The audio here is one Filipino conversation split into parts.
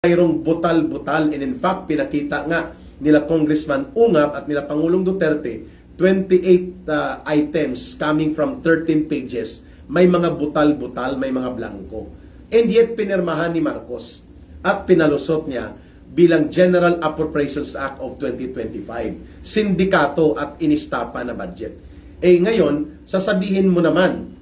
mayroong butal-butal, and in fact, pinakita nga nila Congressman Ungab at nila Pangulong Duterte, 28 items coming from 13 pages. May mga butal-butal, may mga blanco. And yet, pinirmahan ni Marcos at pinalusot niya bilang General Appropriations Act of 2025. Sindikato at inistapa na budget. Ngayon, sasabihin mo naman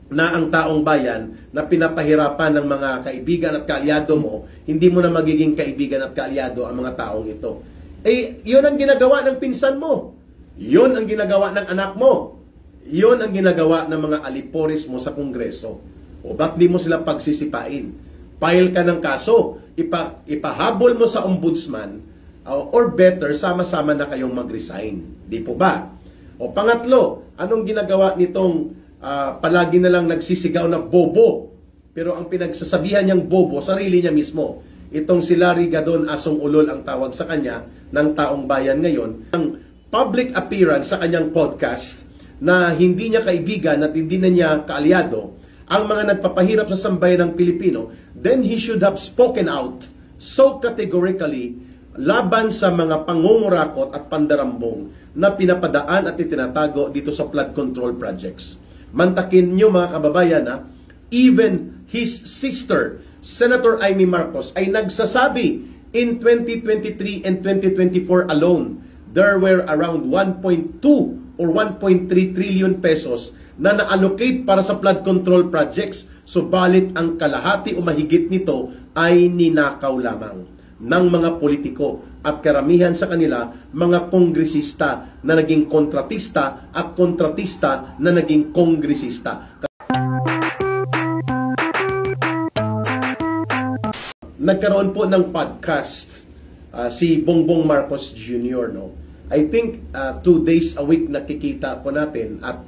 na ang taong bayan na pinapahirapan ng mga kaibigan at kaalyado mo, hindi mo na magiging kaibigan at kaalyado ang mga taong ito. Yun ang ginagawa ng pinsan mo. Yun ang ginagawa ng anak mo. Yun ang ginagawa ng mga aliporis mo sa Kongreso. O ba't di mo sila pagsisipain? File ka ng kaso, ipahabol mo sa ombudsman, or better, sama-sama na kayong mag-resign. Di po ba? O pangatlo, anong ginagawa nitong palagi na lang nagsisigaw na bobo? Pero ang pinagsasabihan niyang bobo, sarili niya mismo. Itong si Larry Gadon Asong Ulol ang tawag sa kanya ng taong bayan ngayon. Ang public appearance sa kanyang podcast na hindi niya kaibigan at hindi na niya kaalyado ang mga nagpapahirap sa sambayan ng Pilipino, then he should have spoken out so categorically laban sa mga pangungurakot at pandarambong na pinapadaan at itinatago dito sa flood control projects. Mantakin nyo mga kababayan na even his sister, Senator Amy Marcos, ay nagsasabi in 2023 and 2024 alone, there were around 1.2 or 1.3 trillion pesos na na-allocate para sa flood control projects. Subalit ang kalahati o mahigit nito ay ninakaw lamang ng mga politiko at karamihan sa kanila mga kongresista na naging kontratista at kontratista na naging kongresista. Nagkaroon po ng podcast si Bongbong Marcos Jr. No? I think 2 days a week nakikita po natin at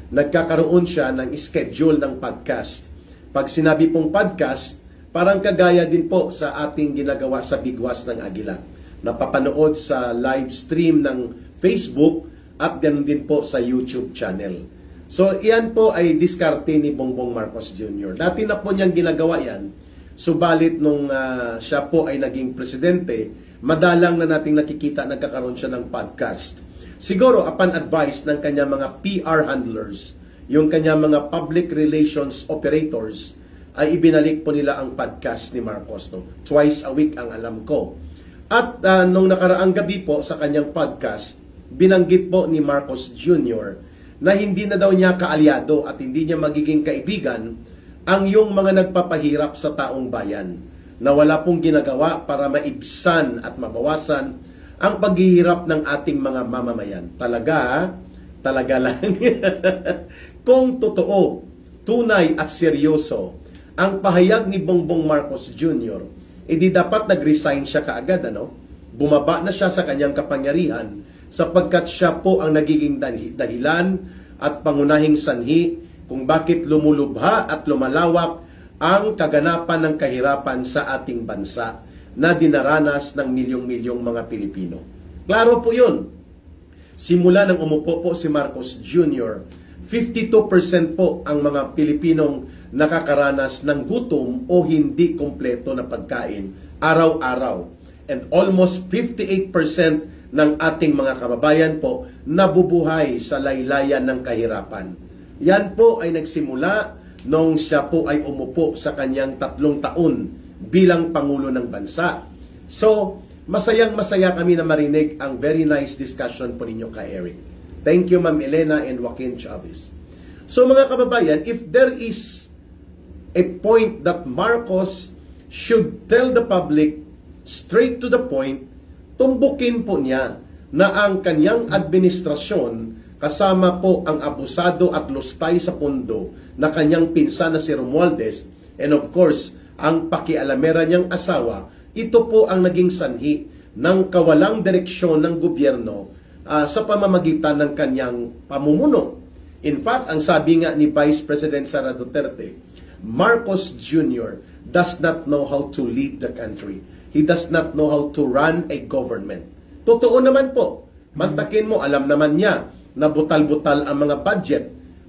nagkakaroon siya ng schedule ng podcast. Pag sinabi pong podcast, parang kagaya din po sa ating ginagawa sa Bigwas ng Agila. Napapanood sa live stream ng Facebook at ganun din po sa YouTube channel. So, iyan po ay diskarte ni Bongbong Marcos Jr. Dati na po niyang ginagawa yan. Subalit nung siya po ay naging presidente, madalang na nating nakikita nagkakaroon siya ng podcast. Siguro, upon advice ng kanya mga PR handlers, yung kanya mga public relations operators, ay ibinalik po nila ang podcast ni Marcos. No? Twice a week ang alam ko. At nung nakaraang gabi po sa kanyang podcast, binanggit po ni Marcos Jr. na hindi na daw niya kaalyado at hindi niya magiging kaibigan ang yung mga nagpapahirap sa taong bayan na wala pong ginagawa para maibsan at mabawasan ang paghihirap ng ating mga mamamayan. Talaga lang. Kung totoo, tunay at seryoso ang pahayag ni Bongbong Marcos Jr., edi dapat nag-resign siya kaagad, ano? Bumaba na siya sa kanyang kapangyarihan sapagkat siya po ang nagiging dahilan at pangunahing sanhi kung bakit lumulubha at lumalawak ang kaganapan ng kahirapan sa ating bansa na dinaranas ng milyong-milyong mga Pilipino. Klaro po yun. Simula nang umupo po si Marcos Jr., 52% po ang mga Pilipinong nakakaranas ng gutom o hindi kompleto na pagkain araw-araw. And almost 58% ng ating mga kababayan po nabubuhay sa laylayan ng kahirapan. Yan po ay nagsimula nung siya po ay umupo sa kanyang 3 taon bilang Pangulo ng Bansa. So, masayang-masaya kami na marinig ang very nice discussion po ninyo kay Eric. Thank you, Ma'am Elena and Joaquin Chavez. So, mga kababayan, if there is a point that Marcos should tell the public straight to the point, tumbukin po niya na ang kanyang administrasyon kasama po ang abusado at lustay sa pondo na kanyang pinsan na si Romualdez, and of course, ang pakialamera niyang asawa, ito po ang naging sanhi ng kawalang direksyon ng gobyerno sa pamamagitan ng kanyang pamumuno. In fact, ang sabi nga ni Vice President Sara Duterte, Marcos Jr. does not know how to lead the country. He does not know how to run a government. Totoo naman po. Mantakin mo, alam naman niya na butal-butal ang mga budget.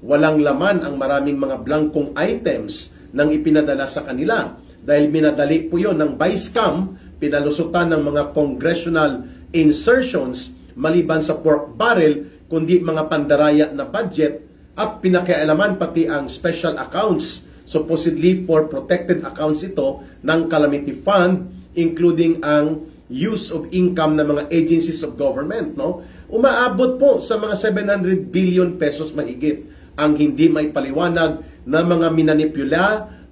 Walang laman ang maraming mga blankong items nang ipinadala sa kanila dahil minadali po yon ng Vice-Cam, pinalusutan ng mga congressional insertions maliban sa pork barrel, kundi mga pandaraya na budget at pinakialaman pati ang special accounts, supposedly for protected accounts ito ng Calamity Fund, including ang use of income ng mga agencies of government, no? Umaabot po sa mga 700 billion pesos mahigit ang hindi may paliwanag na mga minanipula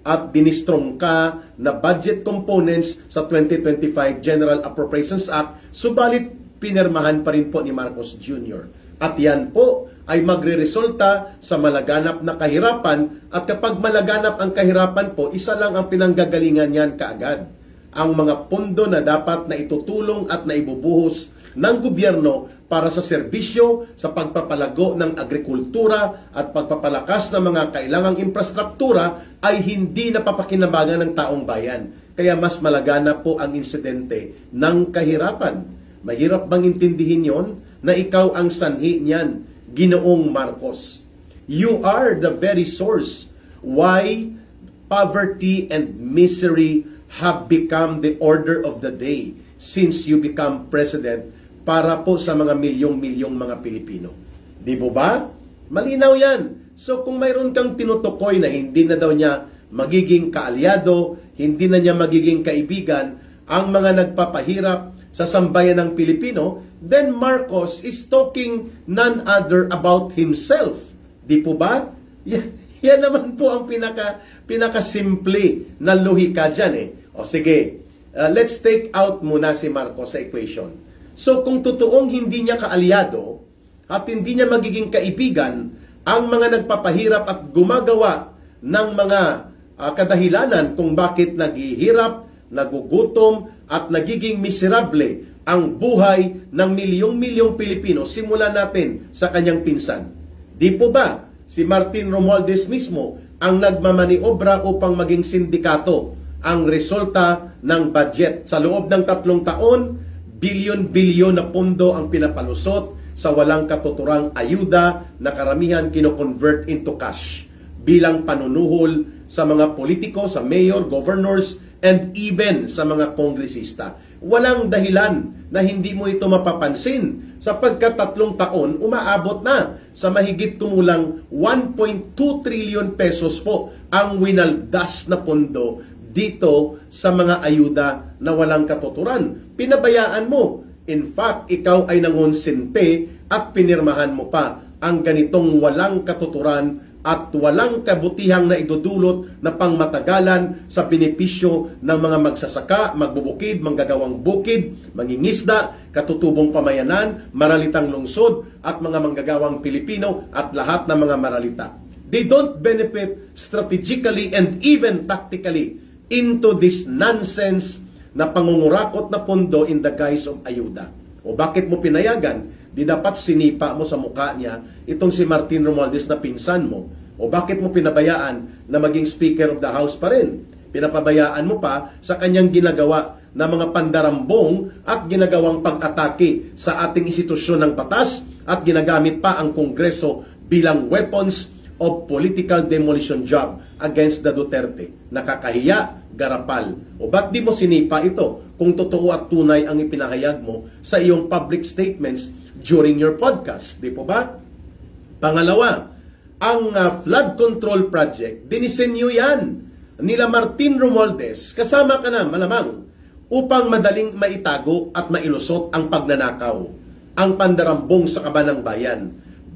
at dinistrongka na budget components sa 2025 General Appropriations Act, subalit pinirmahan pa rin po ni Marcos Jr. At yan po ay magre-resulta sa malaganap na kahirapan, at kapag malaganap ang kahirapan po, isa lang ang pinanggagalingan niyan kaagad. Ang mga pondo na dapat na itutulong at naibubuhos ng gobyerno para sa serbisyo, sa pagpapalago ng agrikultura at pagpapalakas ng mga kailangang infrastruktura ay hindi napapakinabangan ng taong bayan. Kaya mas malaganap po ang insidente ng kahirapan. Mahirap bang intindihin yon na ikaw ang sanhi niyan, Ginoong Marcos? You are the very source why poverty and misery have become the order of the day since you become president para po sa mga milyong-milyong mga Pilipino. Di po ba? Malinaw yan. So kung mayroon kang tinutukoy na hindi na daw niya magiging kaalyado, hindi na niya magiging kaibigan ang mga nagpapahirap sa sambayan ng Pilipino, then Marcos is talking none other about himself. Di po ba? Yan naman po ang pinaka-simple na lohika dyan eh. O sige, let's take out muna si Marcos sa equation. So kung totoong hindi niya kaalyado at hindi niya magiging kaibigan ang mga nagpapahirap at gumagawa ng mga kadahilanan kung bakit naghihirap, nagugutom at nagiging miserable ang buhay ng milyong-milyong Pilipino, simulan natin sa kanyang pinsan. Di po ba si Martin Romualdez mismo ang nagmamaniobra upang maging sindikato ang resulta ng budget? Sa loob ng 3 taon, bilyon-bilyon na pondo ang pinapalusot sa walang katuturang ayuda na karamihan kino-convert into cash bilang panunuhol sa mga politiko, sa mayor, governors, and even sa mga kongresista. Walang dahilan na hindi mo ito mapapansin sapagkat 3 taon umaabot na sa mahigit kumulang 1.2 trillion pesos po ang winaldas na pondo dito sa mga ayuda na walang katuturan. Pinabayaan mo. In fact, ikaw ay nangonsente at pinirmahan mo pa ang ganitong walang katuturan at walang kabutihang na idudulot na pangmatagalan sa benepisyo ng mga magsasaka, magbubukid, manggagawang bukid, mangingisda, katutubong pamayanan, maralitang lungsod at mga manggagawang Pilipino at lahat ng mga maralita. They don't benefit strategically and even tactically into this nonsense na pangungurakot na pondo in the guise of ayuda. O bakit mo pinayagan? Di dapat sinipa mo sa mukha niya itong si Martin Romualdez na pinsan mo. O bakit mo pinabayaan na maging Speaker of the House pa rin? Pinapabayaan mo pa sa kanyang ginagawa na mga pandarambong at ginagawang pag-atake sa ating institusyon ng batas at ginagamit pa ang Kongreso bilang weapons of political demolition job against the Duterte. Nakakahiya, garapal. O ba't di mo sinipa ito kung totoo at tunay ang ipinahayag mo sa iyong public statements during your podcast? Di po ba? Pangalawa, ang flood control project, dinisenyo yan nila Martin Romualdez, kasama ka na malamang, upang madaling maitago at mailusot ang pagnanakaw, ang pandarambong sa kaban ng bayan.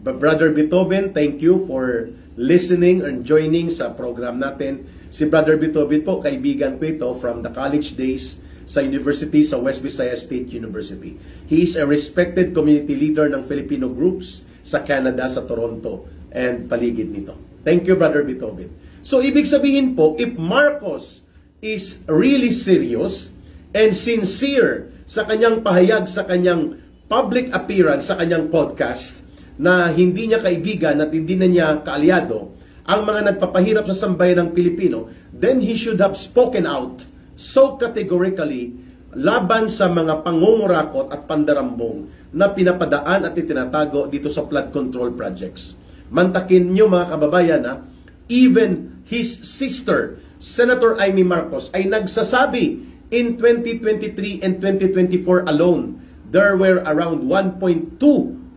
Brother Beethoven, thank you for listening and joining sa program natin. Si Brother Beethoven po, kaibigan ko ito from the college days sa university, sa West Visayas State University. He is a respected community leader ng Filipino groups sa Canada, sa Toronto, and paligid nito. Thank you, Brother Beethoven. So, ibig sabihin po, if Marcos is really serious and sincere sa kanyang pahayag, sa kanyang public appearance, sa kanyang podcast, na hindi niya kaibigan at hindi na niya kaalyado ang mga nagpapahirap sa sambayan ng Pilipino, then he should have spoken out so categorically laban sa mga pangungurakot at pandarambong na pinapadaan at itinatago dito sa flood control projects. Mantakin nyo mga kababayan, even his sister, Senator Amy Marcos ay nagsasabi in 2023 and 2024 alone, there were around 1.2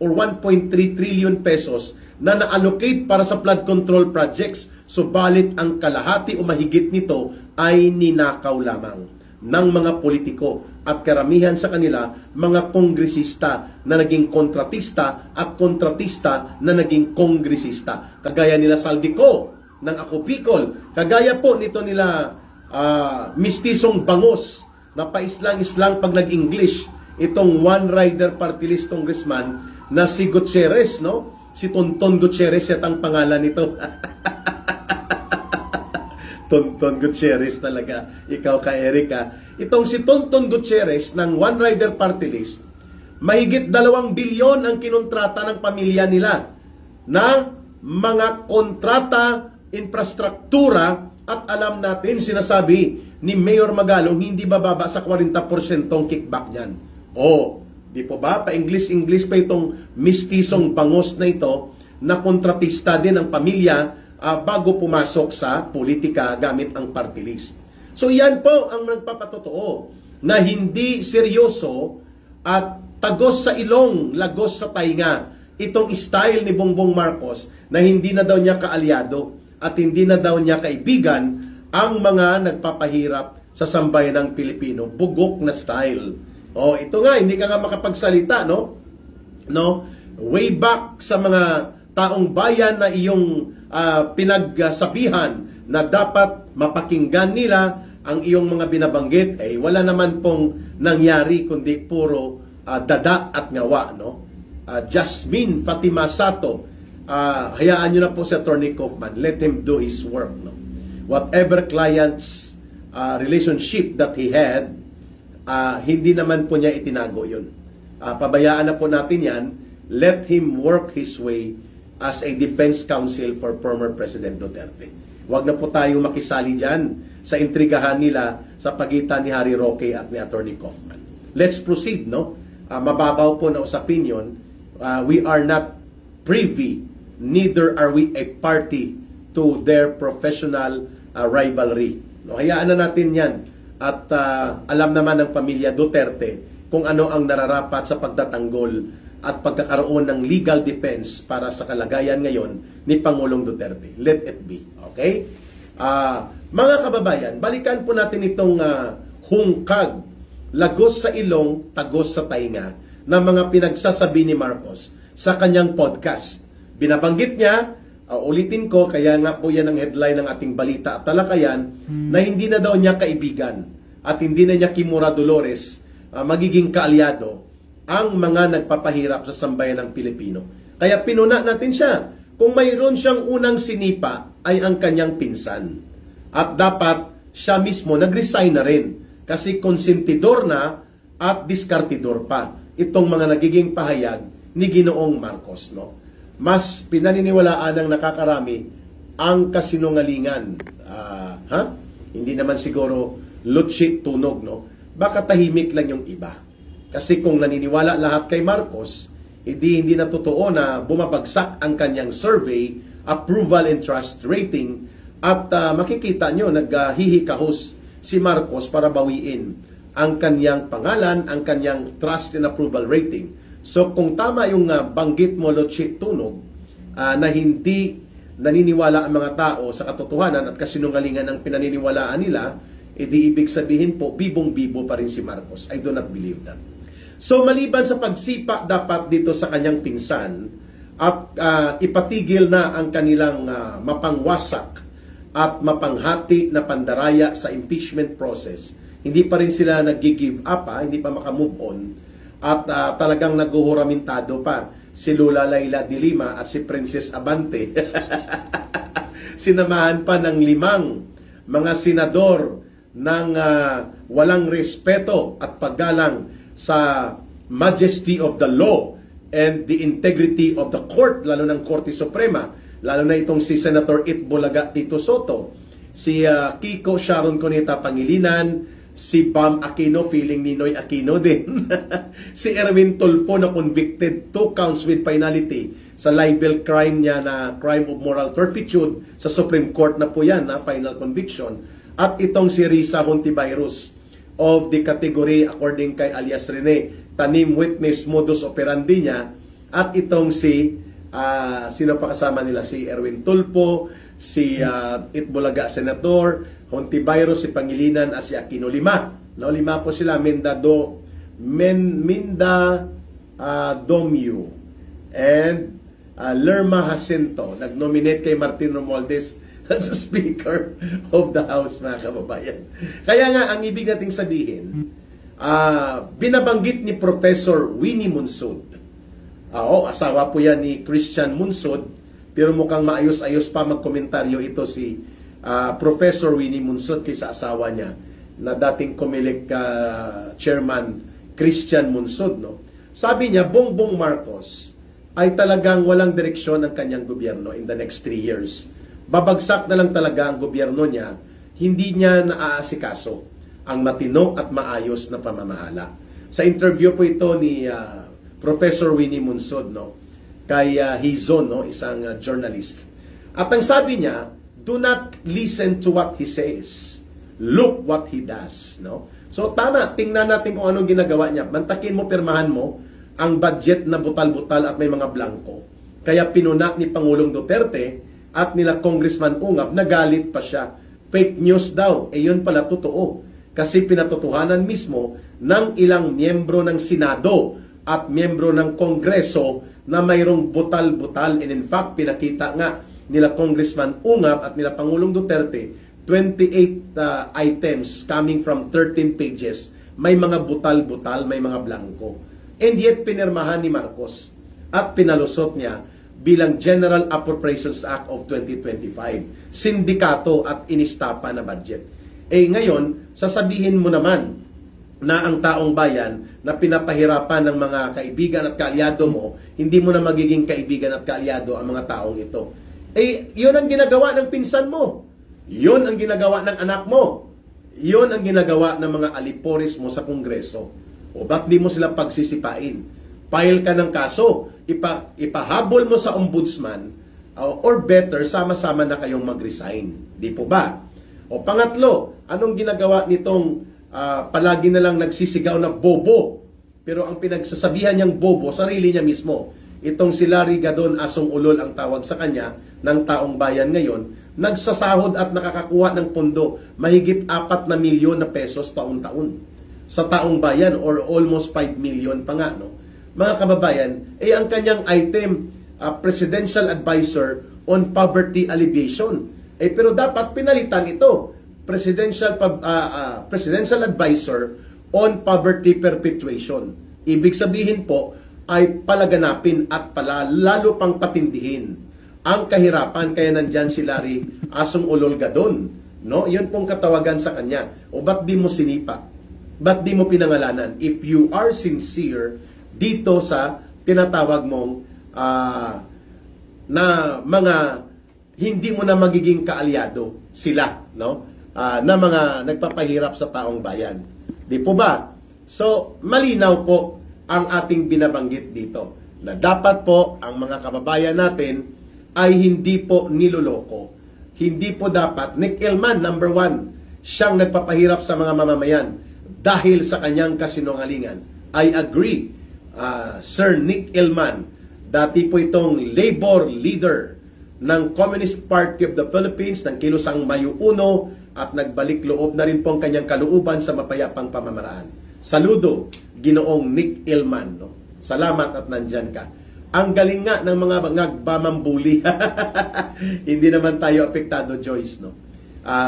or 1.3 trillion pesos na na-allocate para sa flood control projects. Subalit ang kalahati o mahigit nito ay ninakaw lamang ng mga politiko at karamihan sa kanila mga kongresista na naging kontratista at kontratista na naging kongresista. Kagaya nila Saldico ng Ako Bicol, kagaya po nito nila Mistisong Bangos na paislang-islang pag nag-English, itong One Rider Party List Congressman na si Gutierrez, no? Si Tonton Gutierrez, yan ang pangalan nito. Tonton Gutierrez talaga. Ikaw ka, Erika. Itong si Tonton Gutierrez ng One Rider Party List, mahigit 2 bilyon ang kinontrata ng pamilya nila na mga kontrata, infrastruktura, at alam natin, sinasabi ni Mayor Magalong, hindi bababa sa 40% kickback niyan. Di po ba? Pa-English-English pa itong Mistisong Bangos na ito na kontratista din ang pamilya bago pumasok sa politika gamit ang party list. So yan po ang nagpapatotoo na hindi seryoso at tagos sa ilong, lagos sa tainga itong style ni Bongbong Marcos na hindi na daw niya kaalyado at hindi na daw niya kaibigan ang mga nagpapahirap sa sambayan ng Pilipino. Bugok na style. Ito nga, hindi ka nga makapagsalita, no? Way back sa mga taong bayan na iyong pinagsabihan na dapat mapakinggan nila ang iyong mga binabanggit, wala naman pong nangyari kundi puro dada at ngawa, no? Jasmine Fatima Sato, hayaan nyo na po si Attorney Kaufman, let him do his work, no? Whatever client's relationship that he had, hindi naman po niya itinago yun. Pabayaan na po natin yan. Let him work his way as a defense counsel for former President Duterte. Huwag na po tayo makisali dyan sa intrigahan nila sa pagitan ni Harry Roque at ni Attorney Kaufman. Let's proceed, no? Mababaw po na usapin yun. We are not privy, neither are we a party to their professional rivalry. No, hayaan na natin yan. At alam naman ng pamilya Duterte kung ano ang nararapat sa pagtatanggol at pagkakaroon ng legal defense para sa kalagayan ngayon ni Pangulong Duterte. Let it be. Okay? Mga kababayan, balikan po natin itong hungkag, lagos sa ilong, tagos sa tainga na mga pinagsasabi ni Marcos sa kanyang podcast. Binabanggit niya, ulitin ko, kaya nga po yan ang headline ng ating balita at talakayan, na hindi na daw niya kaibigan at hindi na niya Kimura Dolores magiging kaalyado ang mga nagpapahirap sa sambayan ng Pilipino. Kaya pinuna natin siya. Kung mayroon siyang unang sinipa ay ang kanyang pinsan. At dapat siya mismo nag-resign na rin kasi konsentidor na at diskartidor pa itong mga nagiging pahayag ni Ginoong Marcos, no? Mas pinaniniwalaan ng nakakarami ang kasinungalingan. Hindi naman siguro lutsit tunog, no? Baka tahimik lang yung iba. Kasi kung naniniwala lahat kay Marcos, hindi na totoo na bumabagsak ang kanyang survey, approval and trust rating, at makikita nyo, naghihikahos si Marcos para bawiin ang kanyang pangalan, ang kanyang trust and approval rating. So kung tama yung banggit mo, lutsit tunog, na hindi naniniwala ang mga tao sa katotohanan at kasinungalingan ng pinaniniwalaan nila, edi ibig sabihin po, bibong-bibo pa rin si Marcos. I do not believe that. So maliban sa pagsipa dapat dito sa kanyang pinsan at ipatigil na ang kanilang mapangwasak at mapanghati na pandaraya sa impeachment process, hindi pa rin sila nag-give up, hindi pa makamove on at talagang naguhuramintado pa si Lola Laila de Lima at si Princess Abante. Sinamahan pa ng 5 mga senador ng walang respeto at paggalang sa majesty of the law and the integrity of the court, lalo ng Korte Suprema, lalo na itong si Senator Itbulaga Tito Soto, si Kiko Sharon Cuneta Pangilinan, si Bam Aquino, feeling Ninoy Aquino din, si Erwin Tulfo na convicted 2 counts with finality sa libel crime niya na crime of moral turpitude sa Supreme Court na po yan, na final conviction. At itong si Risa Hontivirus of the category according kay alias Rene, tanim witness modus operandi niya. At itong si sino pa kasama nila, si Erwin Tulfo, si Itbulaga Senator, Hontivirus, si Pangilinan at si Aquino. No, 5 po sila. Minda Domyu and Lerma Jacinto nag-nominate kay Martin Romualdez as Speaker of the House, mga kababayan. Kaya nga, ang ibig nating sabihin, binabanggit ni Professor Winnie Munsod. Asawa po yan ni Christian Munsod, pero mukhang maayos-ayos pa magkomentaryo ito si Professor Winnie Munsod kaysa asawa niya na dating Comelec Chairman Christian Munsod. No? Sabi niya, Bongbong Marcos ay talagang walang direksyon ang kanyang gobyerno in the next 3 years. Babagsak na lang talaga ang gobyerno niya, hindi niya naaasikaso ang matino at maayos na pamamahala. Sa interview po ito ni Professor Winnie Munsod, no, kay Hizon, no, isang journalist. At ang sabi niya, do not listen to what he says. Look what he does. No? So tama, tingnan natin kung anong ginagawa niya. Mantakin mo, pirmahan mo ang budget na butal-butal at may mga blanco. Kaya pinuna ni Pangulong Duterte at nila Congressman Ungab, nagalit pa siya. Fake news daw. Yun pala totoo. Kasi pinatotohanan mismo ng ilang miyembro ng Senado at miyembro ng Kongreso na mayroong butal-butal. And in fact, pinakita nga nila Congressman Ungab at nila Pangulong Duterte 28 items coming from 13 pages. May mga butal-butal, may mga blanco. And yet, pinirmahan ni Marcos at pinalusot niya bilang General Appropriations Act of 2025. Sindikato at inistapa na budget. Ngayon, sasabihin mo naman na ang taong bayan na pinapahirapan ng mga kaibigan at kaalyado mo, hindi mo na magiging kaibigan at kaalyado ang mga taong ito. Yun ang ginagawa ng pinsan mo. Yun ang ginagawa ng anak mo. Yun ang ginagawa ng mga aliporis mo sa Kongreso. O ba't di mo sila pagsisipain? File ka ng kaso, ipahabol mo sa ombudsman, or better, sama-sama na kayong mag-resign. Di po ba? O pangatlo, anong ginagawa nitong palagi na lang nagsisigaw na bobo? Pero ang pinagsasabihan niyang bobo, sarili niya mismo. Itong si Larry Gadon Asong Ulol ang tawag sa kanya ng taong bayan ngayon, nagsasahod at nakakakuha ng pondo mahigit 4 na milyon na pesos taon-taon sa taong bayan, or almost 5 million pa nga, no? Mga kababayan, ang kanyang item, Presidential Advisor on Poverty Alleviation. Pero dapat pinalitan ito, Presidential Advisor on Poverty Perpetuation. Ibig sabihin po ay palaganapin at lalo pang patindihin ang kahirapan, kaya nandyan si Larry Asong Ulol Gadon. No? Yun pong katawagan sa kanya. O ba't di mo sinipa? Ba't di mo pinangalanan? If you are sincere dito sa tinatawag mong na mga hindi mo na magiging kaalyado sila, no? Na mga nagpapahirap sa taong bayan. Di po ba? So, malinaw po ang ating binabanggit dito na dapat po ang mga kababayan natin ay hindi po niloloko. Hindi po dapat. Nick Illman, number 1, siyang nagpapahirap sa mga mamamayan dahil sa kanyang kasinungalingan. I agree. Sir Nick Illman, dati po itong labor leader ng Communist Party of the Philippines, ng kilusang Mayo 1, at nagbalik loob na rin po ang kanyang kalooban sa mapayapang pamamaraan. Saludo, Ginoong Nick Illman. No? Salamat at nandyan ka. Ang galing nga ng mga nagbamambuli. Hindi naman tayo apektado, Joyce. No?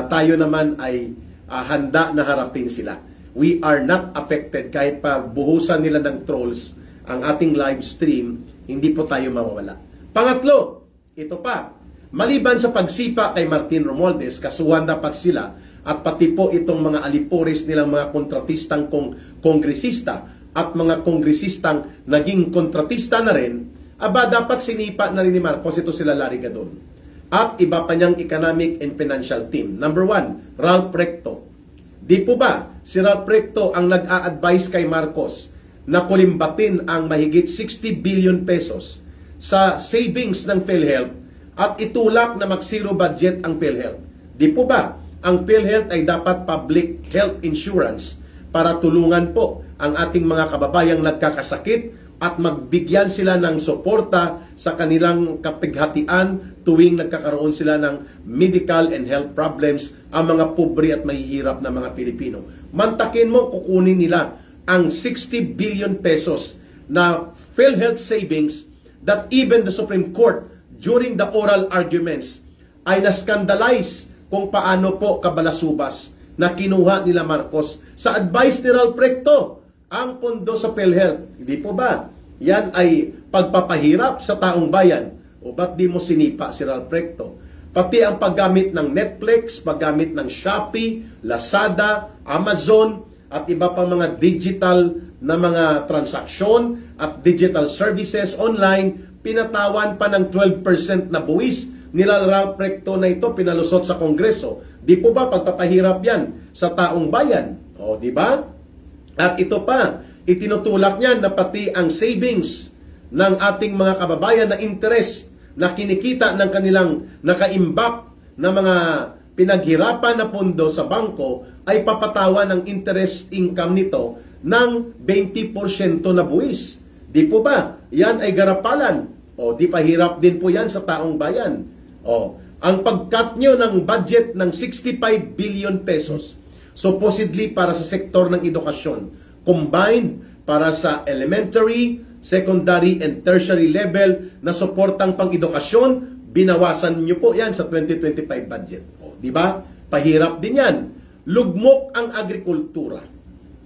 Tayo naman ay handa na harapin sila. We are not affected. Kahit pa buhusan nila ng trolls ang ating live stream, hindi po tayo mawawala. Pangatlo, ito pa. Maliban sa pagsipa kay Martin Romualdez, kasuhan dapat sila at pati po itong mga aliporis nilang mga kontratistang kongresista at mga kongresistang naging kontratista na rin, dapat sinipa na rin ni Marcos ito sila Larry Gadon. At iba pa niyang economic and financial team. Number 1, Ralph Recto. Di po ba si Ralph Recto ang nag-a-advise kay Marcos na kulimbatin ang mahigit 60 billion pesos sa savings ng PhilHealth at itulak na mag-zero budget ang PhilHealth? Di po ba ang PhilHealth ay dapat public health insurance para tulungan po ang ating mga kababayang nagkakasakit at magbigyan sila ng suporta sa kanilang kapighatian tuwing nagkakaroon sila ng medical and health problems ang mga pobre at mahihirap na mga Pilipino. Mantakin mo, kukunin nila ang 60 billion pesos na PhilHealth savings that even the Supreme Court during the oral arguments ay na-scandalize kung paano po kabalasubas na kinuha nila Marcos sa advice ni Ralph Recto ang pondo sa PhilHealth. Hindi po ba? Yan ay pagpapahirap sa taong bayan. O ba't di mo sinipa si Ralph Recto? Pati ang paggamit ng Netflix, paggamit ng Shopee, Lazada, Amazon, at iba pang mga digital na mga transaksyon at digital services online, pinatawan pa ng 12% na buwis nila Ralph Recto na ito, pinalusot sa Kongreso. Di po ba pagpapahirap yan sa taong bayan? O, di ba? At ito pa, itinutulak niya na pati ang savings ng ating mga kababayan na interest na kinikita ng kanilang nakaimbak na mga pinaghirapan na pondo sa bangko ay papatawan ng interest income nito ng 20% na buwis. Di po ba? Yan ay garapalan. O, di pahirap din po yan sa taong bayan. O, ang pag-cut nyo ng budget ng 65 billion pesos, supposedly para sa sektor ng edukasyon, combined para sa elementary, secondary, and tertiary level na suportang pang-edukasyon, binawasan nyo po yan sa 2025 budget. O, di ba? Pahirap din yan. Lugmok ang agrikultura.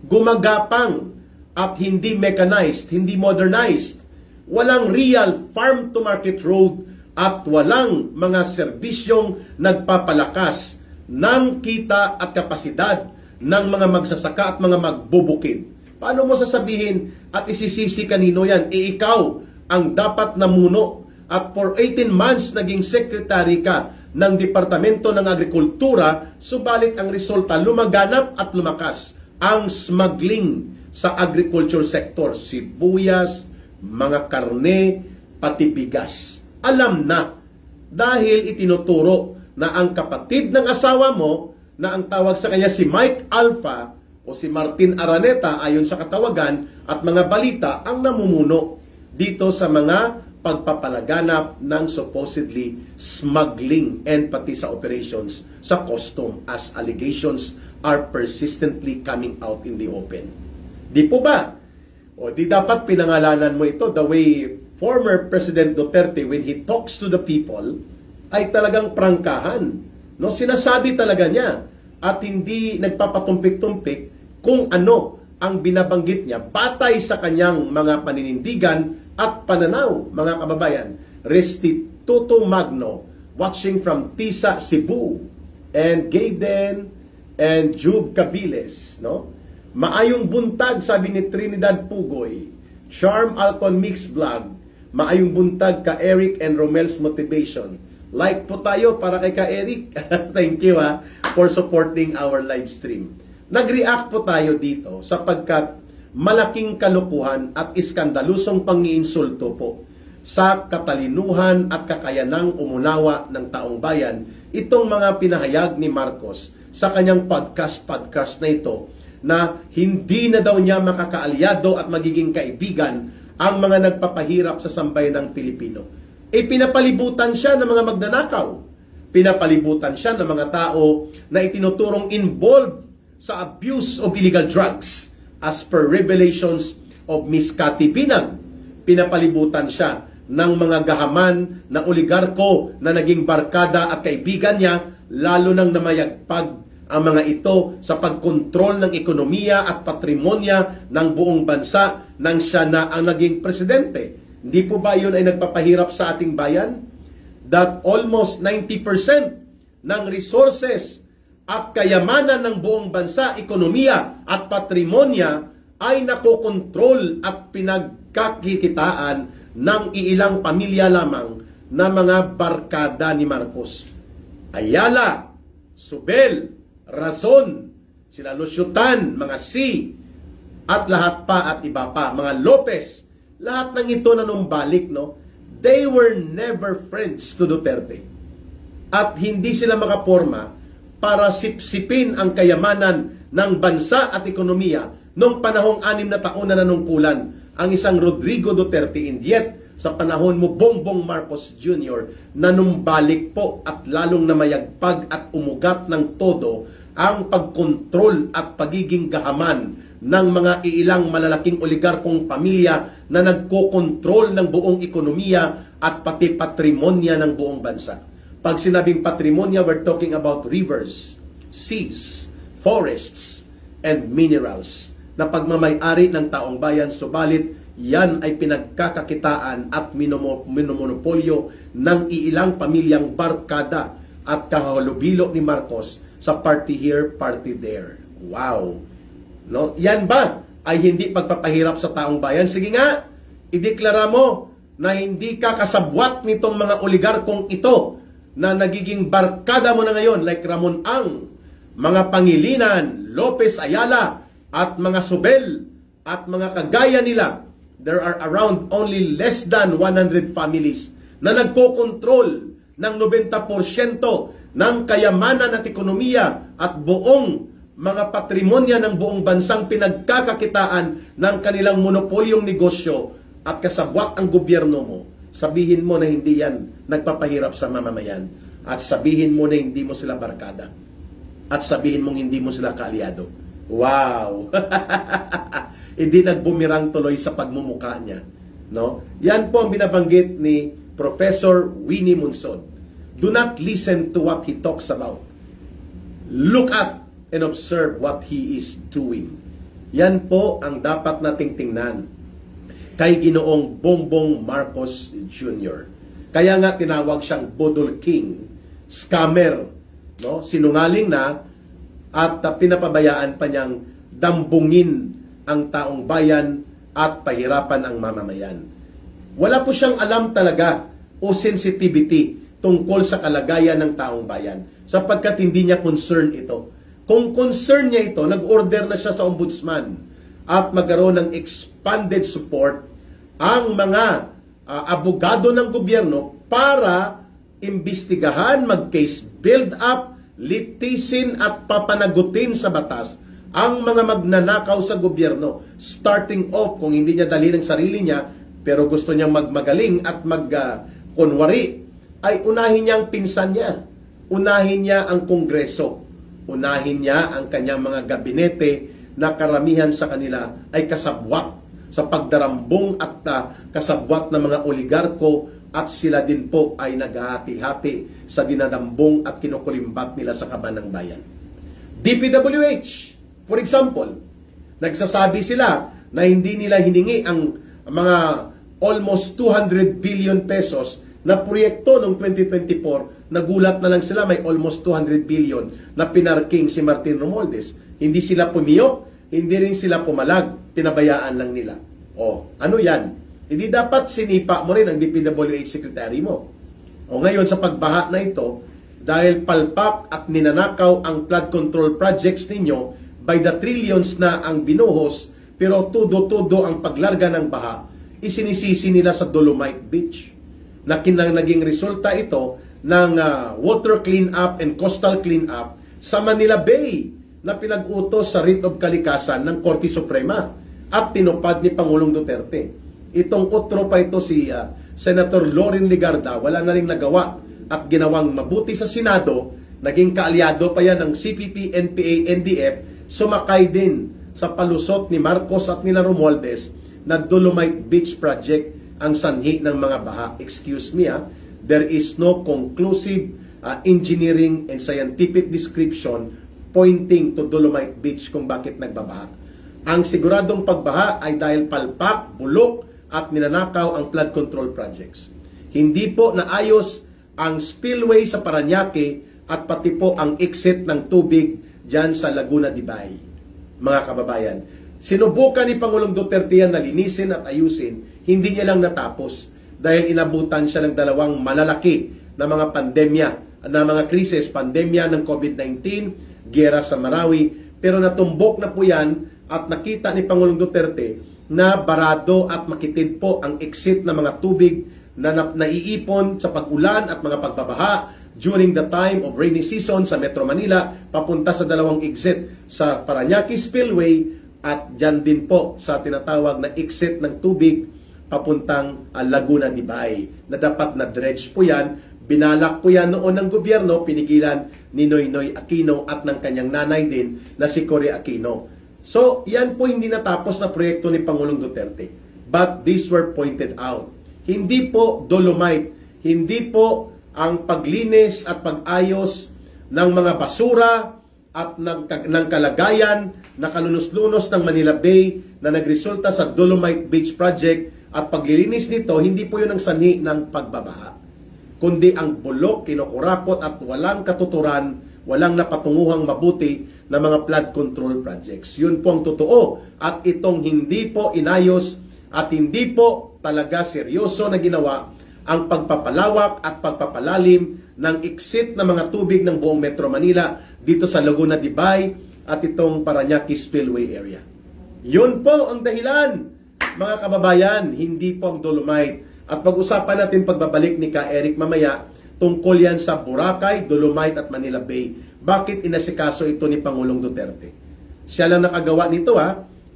Gumagapang at hindi mechanized, hindi modernized. Walang real farm-to-market road at walang mga serbisyong nagpapalakas ng kita at kapasidad ng mga magsasaka at mga magbubukid. Paano mo sasabihin at isisisi kanino yan? Ikaw ang dapat namuno at for 18 months naging secretary ka ng Departamento ng Agrikultura, subalit ang resulta lumaganap at lumakas ang smuggling sa agriculture sector. Sibuyas, mga karne, pati bigas. Alam na dahil itinuturo na ang kapatid ng asawa mo na ang tawag sa kanya si Mike Alpha o si Martin Araneta ayon sa katawagan at mga balita ang namumuno dito sa mga pagpapalaganap ng supposedly smuggling and pati sa operations sa custom as allegations are persistently coming out in the open. Di po ba? O di dapat pinangalanan mo ito the way former President Duterte, when he talks to the people, ay talagang prangkahan. No? Sinasabi talaga niya at hindi nagpapatumpik-tumpik kung ano ang binabanggit niya batay sa kanyang mga paninindigan at pananaw, mga kababayan. Restituto Magno, watching from Tisa, Cebu, and Gayden, and Jube Cabiles. No? Maayong buntag, sabi ni Trinidad Pugoy. Charm Alcon Mix Vlog. Maayong buntag ka Eric and Romel's Motivation. Like po tayo para kay ka Eric. Thank you for supporting our live stream. Nag-react po tayo dito sapagkat malaking kalukuhan at iskandalusong pangiinsulto po sa katalinuhan at kakayanang umunawa ng taong bayan itong mga pinahayag ni Marcos sa kanyang podcast na ito na hindi na daw niya makakaalyado at magiging kaibigan ang mga nagpapahirap sa sambayan ng Pilipino. Pinapalibutan siya ng mga magnanakaw. Pinapalibutan siya ng mga tao na itinuturong involved sa abuse of illegal drugs as per revelations of Miss Cathy Binag. Pinapalibutan siya ng mga gahaman na oligarko na naging barkada at kaibigan niya, lalo nang namayagpag ang mga ito sa pagkontrol ng ekonomiya at patrimonya ng buong bansa nang siya na ang naging presidente. Hindi po ba yun ay nagpapahirap sa ating bayan? That almost 90% ng resources at kayamanan ng buong bansa, ekonomiya at patrimonya ay nakokontrol at pinagkakikitaan ng iilang pamilya lamang na mga barkada ni Marcos. Ayala, Subel, Razon, sila Lusyutan, mga C, at lahat pa at iba pa, mga Lopez, lahat ng ito na numbalik, no? They were never friends to Duterte. At hindi sila makaporma para sipsipin ang kayamanan ng bansa at ekonomiya noong panahong 6 na taon na nanungkulan ang isang Rodrigo Duterte, and yet sa panahon mo Bongbong Marcos Jr. nanumbalik po at lalong namayagpag at umugat ng todo ang pagkontrol at pagiging gahaman ng mga iilang malalaking oligarkong pamilya na nagkokontrol ng buong ekonomiya at pati patrimonya ng buong bansa. Pag sinabing patrimonya, we're talking about rivers, seas, forests, and minerals na pagmamay-ari ng taong bayan, subalit yan ay pinagkakakitaan at minomonopolyo ng iilang pamilyang barkada at kahalubilo ni Marcos sa party here, party there. Wow! No? Yan ba ay hindi pagpapahirap sa taong bayan? Sige nga, ideklara mo na hindi ka kasabwat nitong mga oligarkong ito na nagiging barkada mo na ngayon, like Ramon Ang, mga Pangilinan, Lopez Ayala, at mga Sobel, at mga kagaya nila. There are around only less than 100 families na nagkokontrol ng 90% ng kayamanan at ekonomiya at buong mga patrimonya ng buong bansang pinagkakakitaan ng kanilang monopolyong negosyo at kasabwat ang gobyerno mo. Sabihin mo na hindi yan nagpapahirap sa mamamayan at sabihin mo na hindi mo sila barkada at sabihin mong hindi mo sila kaalyado. Wow! Hindi nagbumirang tuloy sa pagmumuka niya. No? Yan po ang binabanggit ni Professor Winnie Munsod. Do not listen to what he talks about. Look at and observe what he is doing. Yan po ang dapat nating tingnan kay Ginoong Bongbong Marcos Jr. Kaya nga tinawag siyang Budol King, scammer, no? Sinungaling na at pinapabayaan pa niyang dambungin ang taong bayan at pahirapan ang mamamayan. Wala po siyang alam talaga o sensitivity tungkol sa kalagayan ng taong bayan sapagkat hindi niya concern ito. Kung concern niya ito, nag-order na siya sa ombudsman at magkaroon ng expanded support ang mga abogado ng gobyerno para imbestigahan, mag-case build up, litisin at papanagutin sa batas ang mga magnanakaw sa gobyerno. Starting off, kung hindi niya dali ng sarili niya, pero gusto niyang magmagaling at kunwari, ay unahin niya ang pinsan niya. Unahin niya ang kongreso. Unahin niya ang kanyang mga gabinete na karamihan sa kanila ay kasabwat sa pagdarambong at kasabwat ng mga oligarko at sila din po ay naghahati-hati sa dinadambong at kinukulimbat nila sa kaban ng bayan. DPWH, for example, nagsasabi sila na hindi nila hiningi ang mga almost 200 billion pesos na proyekto noong 2024. Nagulat na lang sila may almost 200 billion na pinarking si Martin Romualdez. Hindi sila pumiyok, hindi rin sila pumalag, pinabayaan lang nila. O, ano yan? Hindi dapat sinipa mo rin ang DPWH secretary mo. O ngayon sa pagbaha na ito, dahil palpak at ninanakaw ang flood control projects ninyo, by the trillions na ang binuhos, pero tudo-tudo ang paglarga ng baha, isinisisi nila sa Dolomite Beach. Na naging resulta ito ng water clean-up and coastal clean-up sa Manila Bay na pinag-utos sa writ of kalikasan ng Korte Suprema at tinupad ni Pangulong Duterte. Itong utro pa ito si Senator Loren Legarda, wala na rin nagawa at ginawang mabuti sa Senado, naging kaalyado pa yan ng CPP, NPA, NDF, sumakay din sa palusot ni Marcos at nila Romualdez na Dolomite Beach Project ang sanhi ng mga baha. Excuse me, there is no conclusive engineering and scientific description pointing to Dolomite Beach kung bakit nagbabaha. Ang siguradong pagbaha ay dahil palpak, bulok at ninanakaw ang flood control projects. Hindi po naayos ang spillway sa Parañaque at pati po ang exit ng tubig dyan sa Laguna de Bay. Mga kababayan, sinubukan ni Pangulong Duterte yan na linisin at ayusin, hindi niya lang natapos dahil inabutan siya ng dalawang malalaki na mga pandemya, na mga krisis, pandemya ng COVID-19, giyera sa Marawi, pero natumbok na po yan at nakita ni Pangulong Duterte na barado at makitid po ang exit ng mga tubig na naiipon sa pag-ulan at mga pagbabaha during the time of rainy season sa Metro Manila, papunta sa dalawang exit sa Parañaque Spillway at dyan din po sa tinatawag na exit ng tubig papuntang Laguna Dibay, na dapat na dredge po yan. Binalak po yan noon ng gobyerno, pinigilan ni Noynoy Aquino at ng kanyang nanay din na si Cory Aquino. So, yan po hindi natapos na proyekto ni Pangulong Duterte. But these were pointed out. Hindi po dolomite, hindi po ang paglinis at pag-ayos ng mga basura at ng kalagayan na kalunos-lunos ng Manila Bay na nagresulta sa Dolomite Beach Project at paglilinis nito, hindi po yun ang sanhi ng pagbabaha, kundi ang bulok, kinukurakot at walang katuturan, walang napatunguhang mabuti na mga flood control projects. Yun po ang totoo. At itong hindi po inayos at hindi po talaga seryoso na ginawa ang pagpapalawak at pagpapalalim ng exit ng mga tubig ng buong Metro Manila dito sa Laguna Dibay at itong Parañaque Spillway area. Yun po ang dahilan, mga kababayan, hindi po ang dolomite. At pag-usapan natin pagbabalik ni Ka Eric mamaya tungkol yan sa Boracay, Dolomite at Manila Bay. Bakit inasikaso ito ni Pangulong Duterte? Siya lang nakagawa nito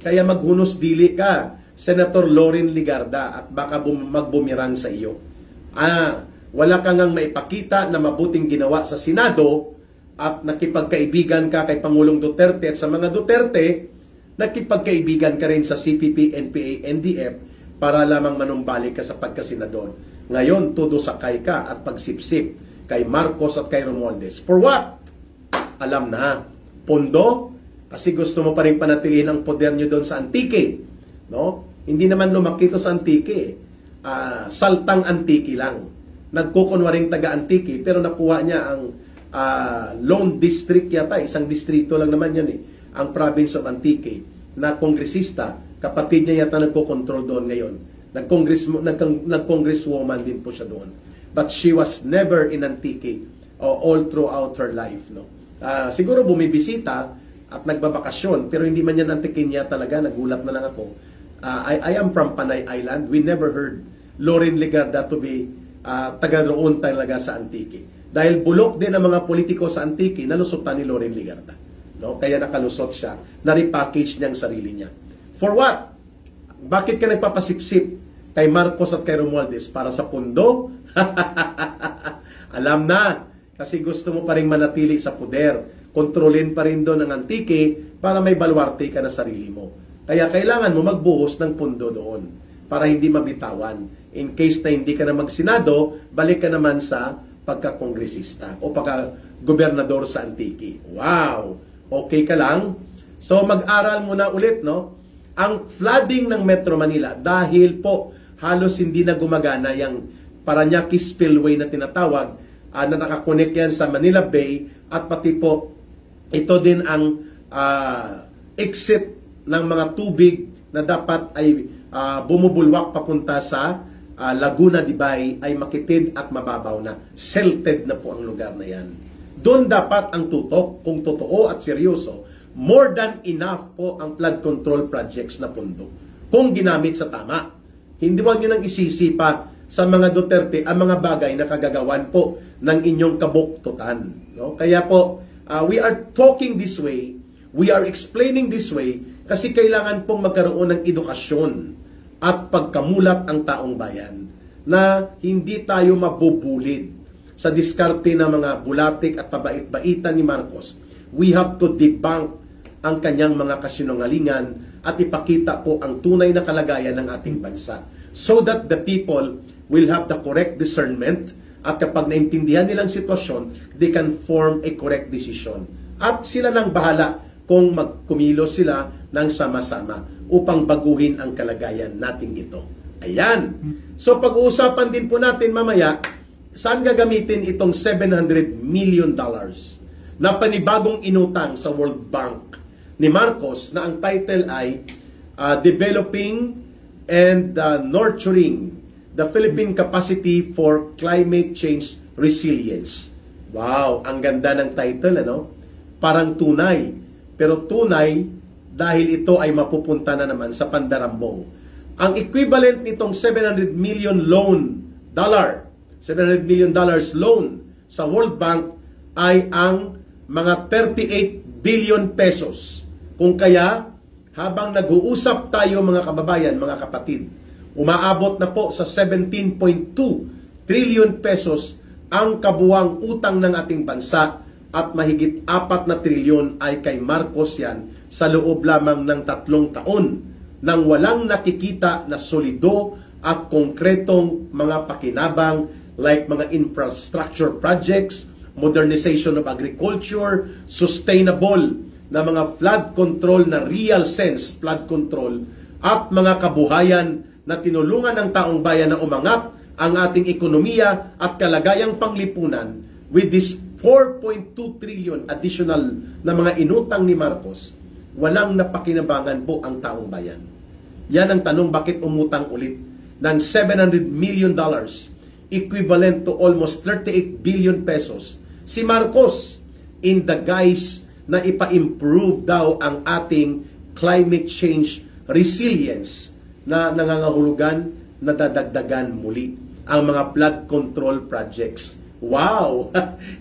kaya maghunos dili ka, Senator Loren Ligarda, at baka magbumirang sa iyo. Wala kang ngang maipakita na mabuting ginawa sa Senado at nakipagkaibigan ka kay Pangulong Duterte at sa mga Duterte, nakipagkaibigan ka rin sa CPP, NPA, NDF para lamang manumbalik ka sa pagkasenador. Ngayon, todo sakay ka at pagsipsip kay Marcos at kay Romualdez. For what? Alam na. Pondo? Kasi gusto mo pa rin panatilihin ang poder nyo doon sa Antique. No? Hindi naman lumaki ito sa Antique. Saltang Antique lang. Nagkukunwaring taga-Antique pero nakuha niya ang Lone District yata. Isang distrito lang naman yan ang province of Antique na kongresista. Kapatid niya yata nagko-control doon ngayon. Nag-congresswoman din po siya doon. But she was never in Antique all throughout her life. No? Siguro bumibisita at nagbabakasyon, pero hindi man yan Antiqueña niya talaga. Nagulat na lang ako. I am from Panay Island. We never heard Loren Ligarda to be taga roon talaga sa Antique. Dahil bulok din ang mga politiko sa Antique, nalusutan ni Loren Ligarda. No? Kaya nakalusot siya. Na-repackage niya ang sarili niya. For what? Bakit ka nagpapasipsip kay Marcos at kay Romualdez? Para sa pundo? Alam na. Kasi gusto mo pa rin manatili sa poder. Kontrolin pa rin doon ang Antique para may balwarte ka na sarili mo. Kaya kailangan mo magbuhos ng pundo doon para hindi mabitawan. In case na hindi ka na magsenado, balik ka naman sa pagka-kongresista o pagka-gobernador sa Antique. Wow! Okay ka lang? So mag-aral muna ulit, no? Ang flooding ng Metro Manila dahil po halos hindi na gumagana yung Parañaque Spillway na tinatawag na nakakonek yan sa Manila Bay at pati po ito din ang exit ng mga tubig na dapat ay bumubulwak papunta sa Laguna Dibay ay makitid at mababaw na. Silted na po ang lugar na yan. Doon dapat ang tutok kung totoo at seryoso. More than enough po ang flood control projects na pundo. Kung ginamit sa tama. Hindi wag nyo nang isisi pa sa mga Duterte ang mga bagay na kagagawan po ng inyong kabuktutan. No? Kaya po, we are talking this way, we are explaining this way, kasi kailangan pong magkaroon ng edukasyon at pagkamulat ang taong bayan na hindi tayo mabubulid sa diskarte ng mga bulatik at pabait-baitan ni Marcos. We have to debunk ang kanyang mga kasinungalingan at ipakita po ang tunay na kalagayan ng ating bansa so that the people will have the correct discernment at kapag naintindihan nilang sitwasyon, they can form a correct decision. At sila nang bahala kung magkumilos sila ng sama-sama upang baguhin ang kalagayan nating ito. Ayan. So pag-uusapan din po natin mamaya, saan gagamitin itong $700 million na panibagong inutang sa World Bank ni Marcos na ang title ay Developing and Nurturing the Philippine Capacity for Climate Change Resilience. Wow, ang ganda ng title, ano? Parang tunay. Pero tunay dahil ito ay mapupunta na naman sa pandarambong. Ang equivalent nitong $700 million loan sa World Bank ay ang mga 38 billion pesos. Kung kaya, habang nag-uusap tayo mga kababayan, mga kapatid, umaabot na po sa 17.2 trillion pesos ang kabuwang utang ng ating bansa at mahigit 4 na trilyon ay kay Marcos yan sa loob lamang ng 3 taon nang walang nakikita na solido at konkretong mga pakinabang like mga infrastructure projects, modernization of agriculture, sustainable na mga flood control na real sense flood control at mga kabuhayan na tinulungan ng taong bayan na umangat ang ating ekonomiya at kalagayang panglipunan with this 4.2 trillion additional na mga inutang ni Marcos, walang napakinabangan po ang taong bayan. Yan ang tanong, bakit umutang ulit ng $700 million, equivalent to almost 38 billion pesos, si Marcos in the guise na ipa-improve daw ang ating climate change resilience na nangangahulugan na dadagdagan muli ang mga flood control projects. Wow!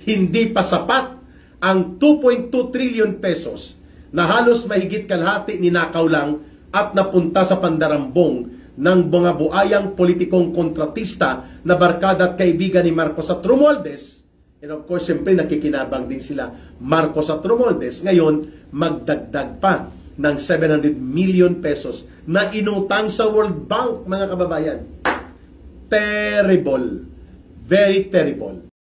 Hindi pa sapat ang 2.2 trillion pesos na halos mahigit kalahati ninakaw lang at napunta sa pandarambong ng mga buayang politikong kontratista na barkada at kaibigan ni Marcos at Romualdez. And of course, siyempre nakikinabang din sila Marcos at Romualdez. Ngayon, magdagdag pa ng 700 million pesos na inutang sa World Bank, mga kababayan. Terrible. Very terrible.